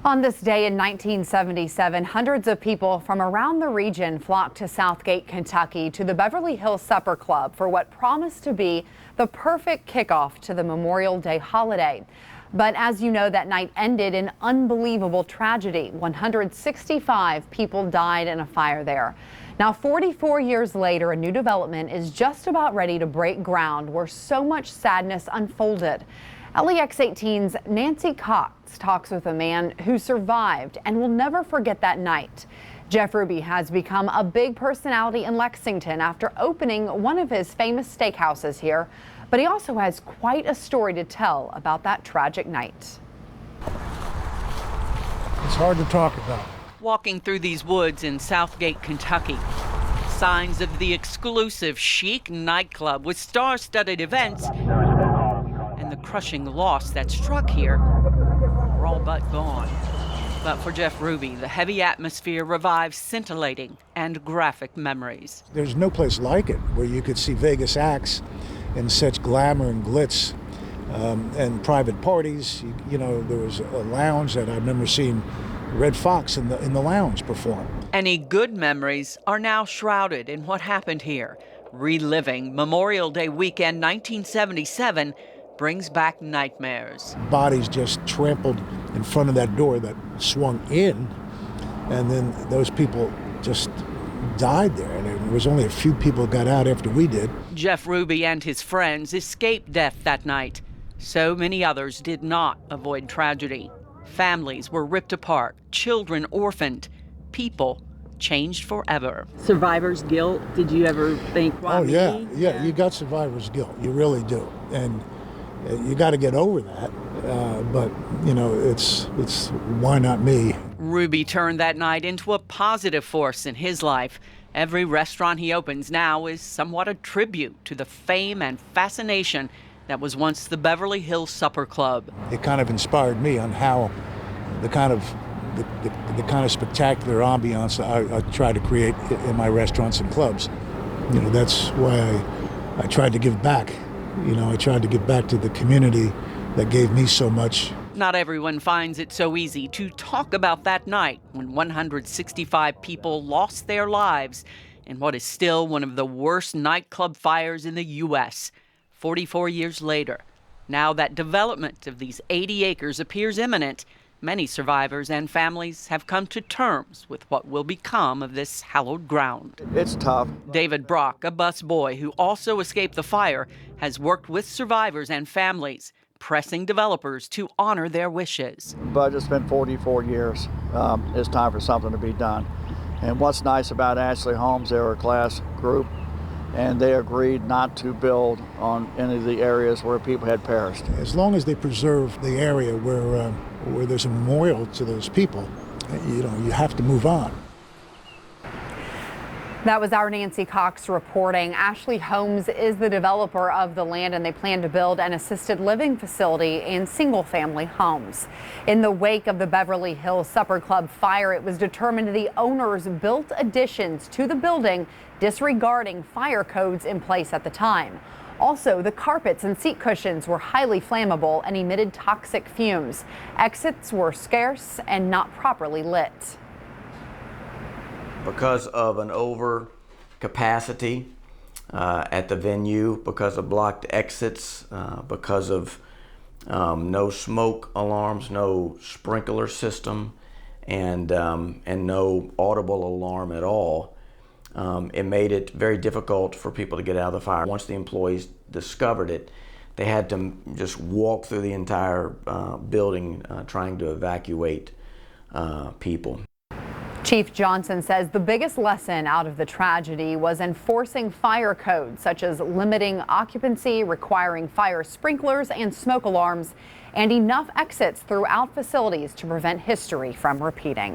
On this day in 1977, hundreds of people from around the region flocked to Southgate, Kentucky to the Beverly Hill Supper Club for what promised to be the perfect kickoff to the Memorial Day holiday. But as you know, that night ended in unbelievable tragedy. 165 people died in a fire there. Now, 44 years later, a new development is just about ready to break ground where so much sadness unfolded. LEX 18's Nancy Cox talks with a man who survived and will never forget that night. Jeff Ruby has become a big personality in Lexington after opening one of his famous steakhouses here, but he also has quite a story to tell about that tragic night. It's hard to talk about. Walking through these woods in Southgate, Kentucky, signs of the exclusive chic nightclub with star-studded events and the crushing loss that struck here are all but gone. But for Jeff Ruby, the heavy atmosphere revives scintillating and graphic memories. There's no place like it where you could see Vegas acts in such glamour and glitz and private parties. You know, there was a lounge that I remember seeing Red Fox in the lounge perform. Any good memories are now shrouded in what happened here. Reliving Memorial Day weekend 1977 brings back nightmares. Bodies just trampled in front of that door that swung in, and then those people just died there, and there was only a few people got out after we did. Jeff Ruby and his friends escaped death that night. So many others did not avoid tragedy. Families were ripped apart, children orphaned, people changed forever. Survivor's guilt, did you ever think, why me? Yeah, you got survivor's guilt, you really do. And you got to get over that, but you know, it's why not me? Ruby turned that night into a positive force in his life. Every restaurant he opens now is somewhat a tribute to the fame and fascination that was once the Beverly Hill Supper Club. It kind of inspired me on how the kind of spectacular ambiance I try to create in my restaurants and clubs. You know, that's why I tried to give back. You know, I tried to give back to the community that gave me so much. Not everyone finds it so easy to talk about that night when 165 people lost their lives in what is still one of the worst nightclub fires in the U.S. 44 years later, now that development of these 80 acres appears imminent, many survivors and families have come to terms with what will become of this hallowed ground. It's tough. David Brock, a bus boy who also escaped the fire, has worked with survivors and families, pressing developers to honor their wishes. But it's been 44 years. It's time for something to be done. And what's nice about Ashley Homes, they're a class group, and they agreed not to build on any of the areas where people had perished. As long as they preserve the area where there's a memorial to those people, you know, you have to move on. That was our Nancy Cox reporting. Ashley Homes is the developer of the land, and they plan to build an assisted living facility and single-family homes. In the wake of the Beverly Hill Supper Club fire, it was determined the owners built additions to the building, disregarding fire codes in place at the time. Also, the carpets and seat cushions were highly flammable and emitted toxic fumes. Exits were scarce and not properly lit. Because of an over capacity at the venue, because of blocked exits, because of no smoke alarms, no sprinkler system, and no audible alarm at all, it made it very difficult for people to get out of the fire. Once the employees discovered it, they had to just walk through the entire building trying to evacuate people. Chief Johnson says the biggest lesson out of the tragedy was enforcing fire codes, such as limiting occupancy, requiring fire sprinklers and smoke alarms, and enough exits throughout facilities to prevent history from repeating.